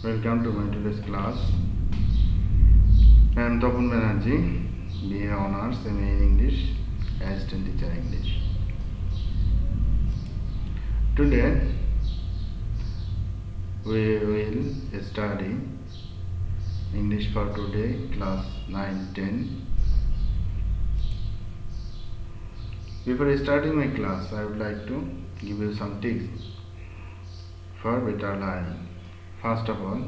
Welcome to my today's class. I am Topun Banerjee, BA Honours, MA in English, Assistant Teacher English. Today we will study English for today, class 9-10. Before starting my class, I would like to give you some tips for better learning. First of all,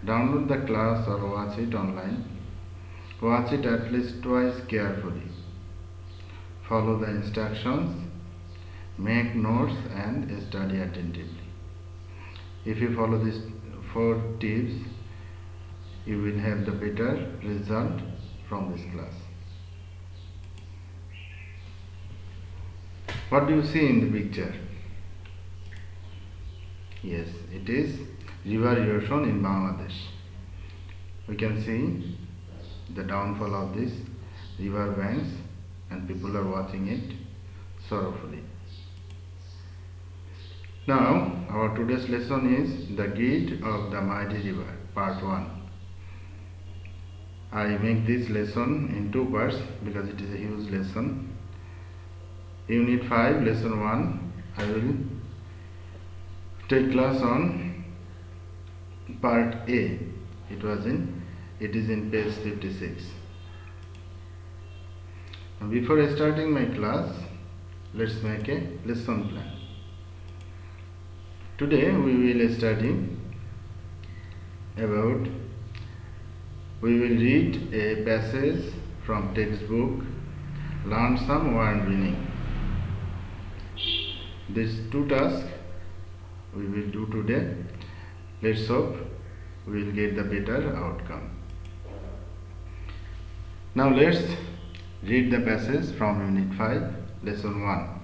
download the class or watch it online. Watch it at least twice carefully. Follow the instructions, make notes and study attentively. If you follow these 4 tips, you will have the better result from this class. What do you see in the picture? Yes, it is river erosion in Bangladesh. We can see the downfall of these river banks and people are watching it sorrowfully. Now, our today's lesson is the gate of the mighty river, part 1. I make this lesson in 2 parts because it is a huge lesson. Unit 5, Lesson 1, I will take class on part A. It is in page 56. Now, before starting my class, let's make a lesson plan. Today we will read a passage from textbook, learn some word meaning. These 2 tasks we will do today. Let's hope we will get the better outcome. Now let's read the passage from Unit 5, Lesson 1,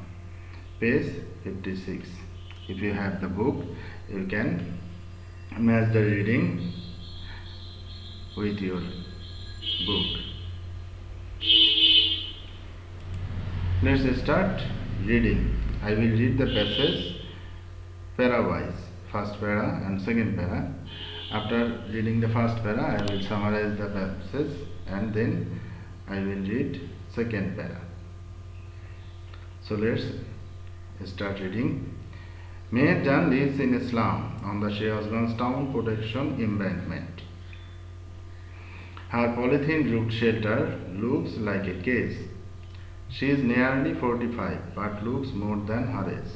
page 56. If you have the book, you can match the reading with your book. Let's start reading. I will read the passage para-wise, first para and second para. After reading the first para, I will summarize the passage and then I will read second para. So let's start reading. Meher Jan lives in a slum on the Shirazganj town protection embankment. Her polythene roofed shelter looks like a cage. She is nearly 45 but looks more than her age.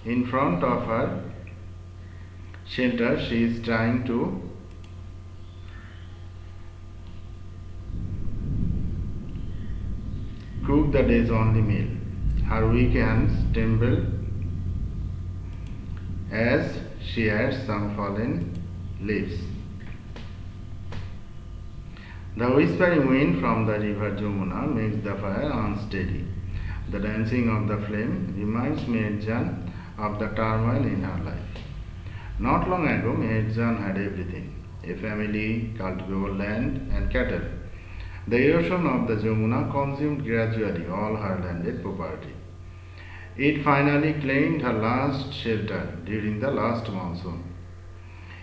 In front of her shelter, she is trying to cook the day's only meal. Her weak hands tremble as she adds some fallen leaves. The whispering wind from the river Jamuna makes the fire unsteady. The dancing of the flame reminds Meher Jan of the turmoil in her life. Not long ago, Meher Jan had everything: a family, cultivable land and cattle. The erosion of the Jamuna consumed gradually all her landed property. It finally claimed her last shelter during the last monsoon.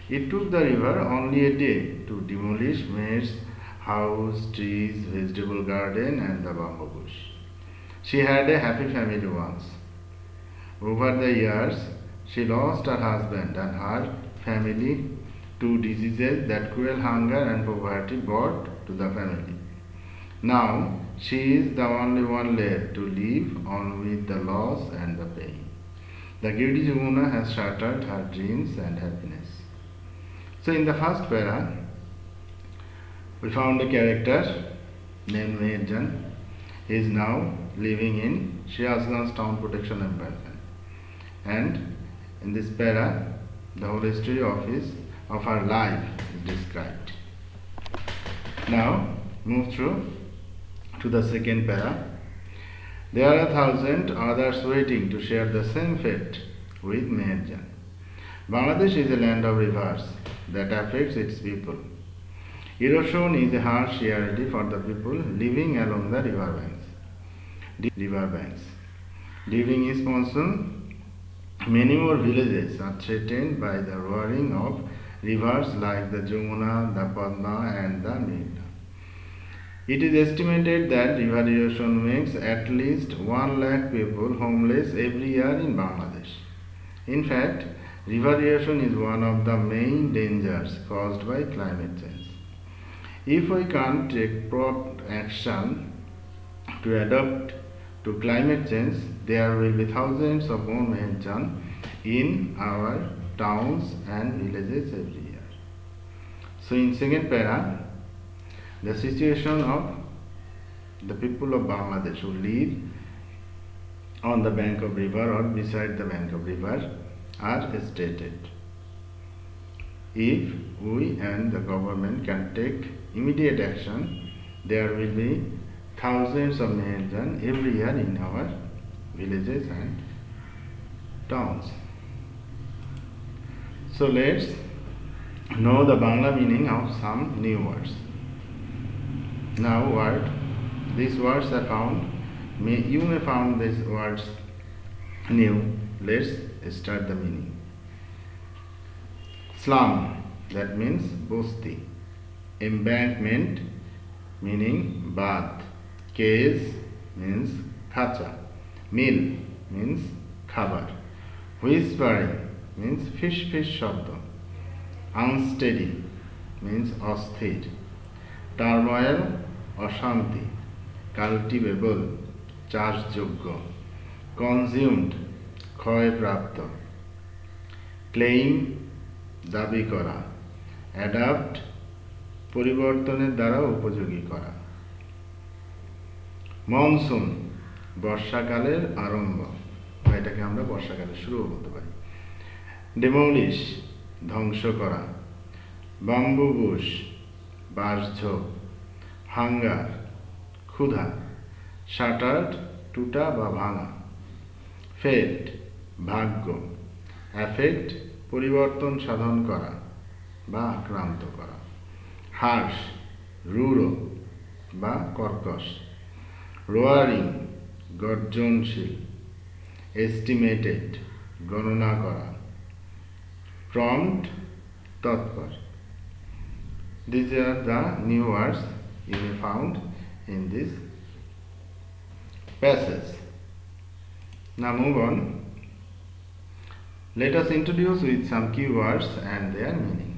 It took the river only a day to demolish Meher's house, trees, vegetable garden and the bamboo bush. She had a happy family once. Over the years, she lost her husband and her family to diseases that cruel hunger and poverty brought to the family. Now, she is the only one left to live on with the loss and the pain. The greedy Jamuna has shattered her dreams and happiness. So, in the first para, we found a character named Meher Jan. He is now living in Shirazganj town protection embankment. And in this para, the whole history of her life is described. Now, move through to the second para. There are 1,000 others waiting to share the same fate with Meher Jan. Bangladesh is a land of rivers that affects its people. Erosion is a harsh reality for the people living along the river banks. During expansion, many more villages are threatened by the roaring of rivers like the Jamuna, the Padma, and the Meghna. It is estimated that river erosion makes at least 1 lakh people homeless every year in Bangladesh. In fact, river erosion is one of the main dangers caused by climate change. If we can't take prompt action to adapt to climate change, there will be thousands of more Meherjan in our towns and villages every year. So in second para, the situation of the people of Bangladesh who live on the bank of river or beside the bank of river are stated. If we and the government can take immediate action, there will be thousands of Meherjan every year in our villages and towns. So let's know the Bangla meaning of some new words. Now these words are found. You may find these words new. Let's start the meaning. Slum, that means bosti. Embankment, meaning bath. Case means khacha. Meal means khabar. Whispering means fish shabda. Unsteady means asthir. Turmoil, অশান্তি, cultivable, চাষযোগ্য, consumed, ক্ষয়প্রাপ্ত, claim, দাবি করা, adapt, পরিবর্তনের দ্বারা উপযোগী করা, monsoon, বর্ষাকালের আরম্ভ, এটাকে আমরা বর্ষাকালের শুরুও বলতে পারি, ডেমোলিশ, ধ্বংস করা, বাম্বু বুশ, বাঁশঝোপ, হাঙ্গার, ক্ষুধা, শাটার্ড, টুটা বা ভাঙা, ফেট, ভাগ্য, অ্যাফেক্ট, পরিবর্তন সাধন করা বা আক্রান্ত করা, হার্শ, রূঢ় বা কর্কশ, রোয়ারিং, গর্জনশীল, এস্টিমেটেড, গণনা করা, প্রম্পট, তৎপর. These are the new words you may found in this passage. Now move on. Let us introduce with some keywords and their meaning.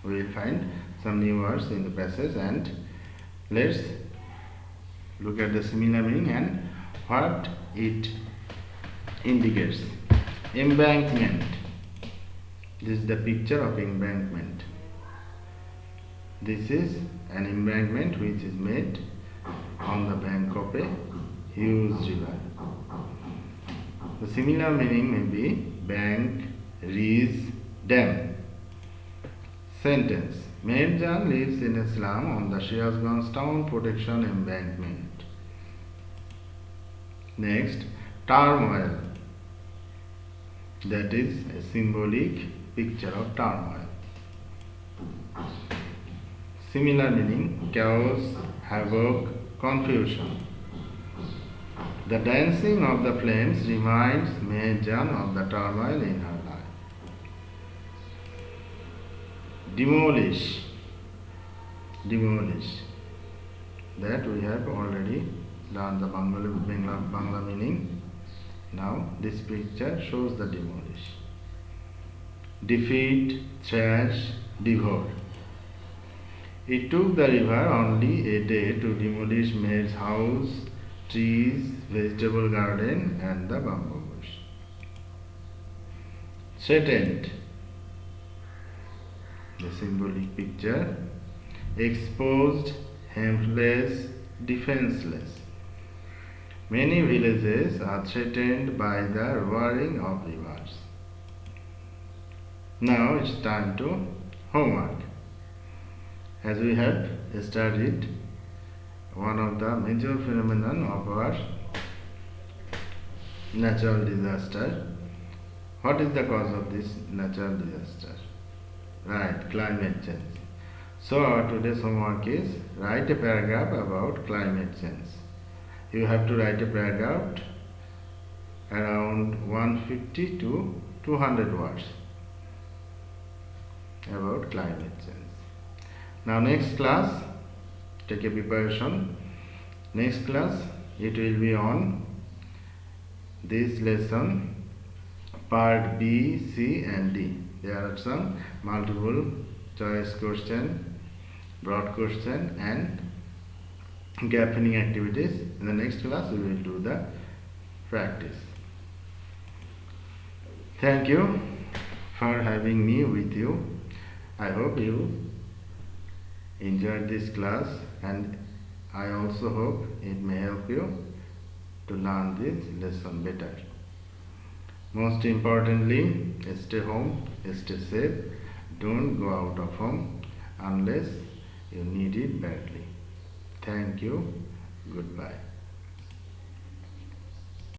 We will find some new words in the passage and let's look at the similar meaning and what it indicates. Embankment. This is the picture of embankment. This is an embankment which is made on the bank of a huge river. The similar meaning may be bank, ridge, dam. Sentence. Meherjan lives in a slum on the Shirazganj town protection embankment. Next, turmoil. That is a symbolic picture of turmoil. Similar meaning, chaos, havoc, confusion. The dancing of the flames reminds Meherjan of the turmoil in her life. Demolish. Demolish. That we have already learned the Bangla meaning. Now this picture shows the demolish. Defeat, thrash, devour. It took the river only a day to demolish Meher's house, trees, vegetable garden and the bamboo bush. Threatened. The symbolic picture. Exposed, helpless, defenseless. Many villages are threatened by the roaring of rivers. Now it's time to homework. As we have studied one of the major phenomena of our natural disaster. What is the cause of this natural disaster? Right, climate change. So our today's homework is write a paragraph about climate change. You have to write a paragraph around 150 to 200 words. about climate change. Now next class, take a preparation. Next class it will be on this lesson part B, C and D. There are some multiple choice question, broad question and gap filling activities. In the next class we will do the practice. Thank you for having me with you. I hope you enjoyed this class, and I also hope it may help you to learn this lesson better. Most importantly, stay home, stay safe, don't go out of home unless you need it badly. Thank you. Goodbye.